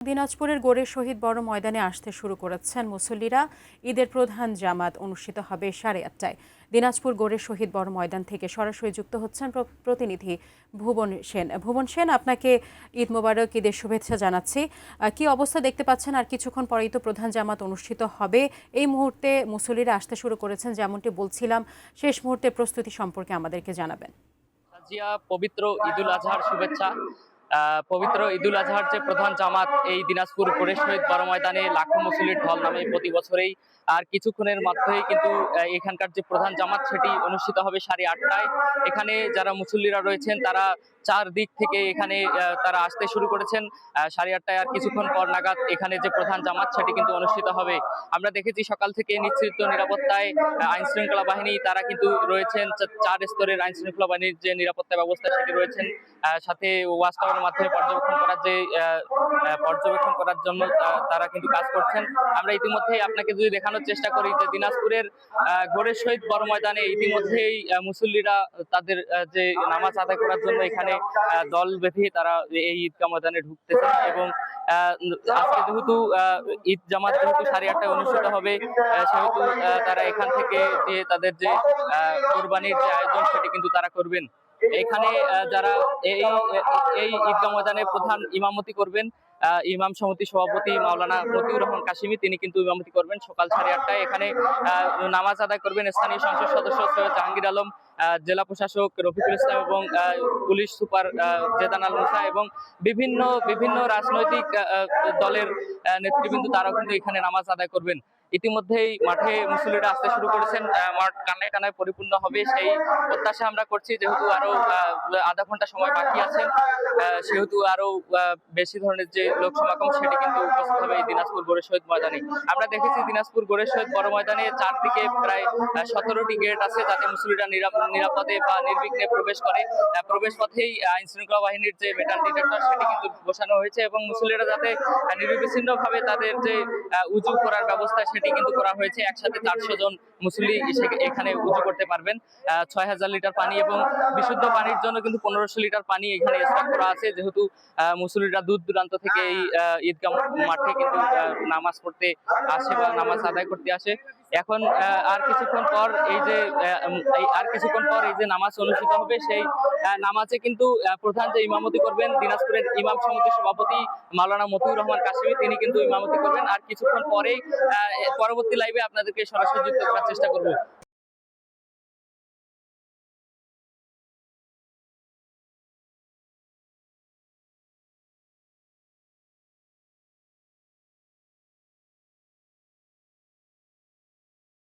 দিনাজপুরের গোরে শহীদ বড় ময়দানে আসতে শুরু করেছেন মুসল্লিরা। ঈদের প্রধান জামাত অনুষ্ঠিত হবে 8:30টায়। দিনাজপুর গোরে শহীদ বড় ময়দান থেকে সরাসরি যুক্ত হচ্ছেন প্রতিনিধি ভুবন সেন। আপনাকে ঈদ মোবারক, ঈদের শুভেচ্ছা জানাচ্ছি। কি অবস্থা দেখতে পাচ্ছেন? আর কিছুক্ষণ পরেই তো প্রধান জামাত অনুষ্ঠিত হবে। এই মুহূর্তে মুসল্লিরা আসতে শুরু করেছেন, যেমনটি বলছিলাম। শেষ মুহূর্তের প্রস্তুতি সম্পর্কে আমাদেরকে জানাবেন। পবিত্র ঈদুল আজহার শুভেচ্ছা। পবিত্র ঈদুল আজহার যে প্রধান জামাত এই দিনাজপুর গোরে শহীদ বড় ময়দানে লাখো মুসল্লির ঢল নামে প্রতি বছরেই। আর কিছুক্ষণের মধ্যেই কিন্তু এখানকার যে প্রধান জামাত সেটি অনুষ্ঠিত হবে 8:30টায়। এখানে যারা মুসল্লিরা রয়েছেন তারা চারদিক থেকে এখানে তারা আসতে শুরু করেছেন 8:30টায়। আর কিছুক্ষণ পর নাগাদ এখানে যে প্রধান জামাত সেটি কিন্তু অনুষ্ঠিত হবে। আমরা দেখেছি সকাল থেকে নিশ্চিত নিরাপত্তায় আইন শৃঙ্খলা বাহিনী তারা কিন্তু রয়েছেন। 4 স্তরের আইন শৃঙ্খলা বাহিনীর যে নিরাপত্তা ব্যবস্থা সেটি রয়েছেন। সাথে ওয়াচ টাওয়ারের মাধ্যমে পর্যবেক্ষণ করার জন্য তারা কিন্তু কাজ করছেন। আমরা ইতিমধ্যেই আপনাকে যদি দেখানোর চেষ্টা করি যে দিনাজপুরের গোরে শহীদ বড় ময়দানে ইতিমধ্যেই মুসল্লিরা তাদের যে নামাজ আদায় করার জন্য এখানে দল বেঁধে তারা এই ঈদগাহ ময়দানে ঢুকতেছেন। এবং আজকে যেহেতু ঈদ জামাত যেহেতু 8:30টায় অনুষ্ঠিত হবে, সেহেতু তারা এখান থেকে যে তাদের যে কোরবানির যে আয়োজন সেটি কিন্তু তারা করবেন। এখানে যারা এই ঈদগাহ ময়দানে প্রধান ইমামতি করবেন ইমাম সমিতির সভাপতি মাওলানা মতিউর রহমান কাশিমি, তিনি কিন্তু ইমামতি করবেন সকাল 8:30টায়। এখানে নামাজ আদায় করবেন স্থানীয় সংসদ সদস্য সৈয়দ জাহাঙ্গীর আলম, জেলা প্রশাসক রফিকুল ইসলাম এবং পুলিশ সুপার জেদান আল মুসা এবং বিভিন্ন রাজনৈতিক দলের নেতৃবৃন্দ তারাও কিন্তু এখানে নামাজ আদায় করবেন। ইতিমধ্যেই মাঠে মুসল্লিরা আসতে শুরু করেছেন। মাঠ কানায় কানায় পরিপূর্ণ হবে সেই প্রত্যাশা আমরা করছি। যেহেতু আরো আধা ঘন্টা সময় বাকি আছে, সেহেতু আরো বেশি ধরনের যে লোক সমাগম সেটি কিন্তু উপস্থিত হবে এই দিনাজপুর গোরে শহীদ ময়দানে। আমরা দেখেছি দিনাজপুর গোরে শহীদ বড় ময়দানে চারদিকে প্রায় 17টি গেট আছে, যাতে মুসল্লিরা নিরাপদে বা নির্বিঘ্নে প্রবেশ করে। প্রবেশ পথেই আইন শৃঙ্খলা বাহিনীর যে মেটাল ডিটেক্টর সেটি কিন্তু বসানো হয়েছে এবং মুসল্লিরা যাতে নিরবিচ্ছিন্ন ভাবে তাদের যে উজু করার ব্যবস্থা সেটি কিন্তু করা হয়েছে। একসাথে 400 জন মুসল্লি এখানে উজু করতে পারবেন। 6000 লিটার পানি এবং বিশুদ্ধ পানির জন্য কিন্তু 1500 লিটার পানি এখানে স্টক করা আছে। যেহেতু মুসল্লিরা দূর দূরান্ত থেকে এই ঈদগাহ মাঠে কিন্তু নামাজ পড়তে আসে বা নামাজ আদায় করতে আসে। এখন আর কিছুক্ষণ পর এই যে নামাজ অনুষ্ঠিত হবে, সেই নামাজে কিন্তু প্রধান যে ইমামতি করবেন দিনাজপুরের ইমাম সমিতির সভাপতি মাওলানা মতিউর রহমান কাশিমি, তিনি কিন্তু ইমামতি করবেন। আর কিছুক্ষণ পরেই পরবর্তী লাইভে আপনাদেরকে সরাসরি যুক্ত করার চেষ্টা করব।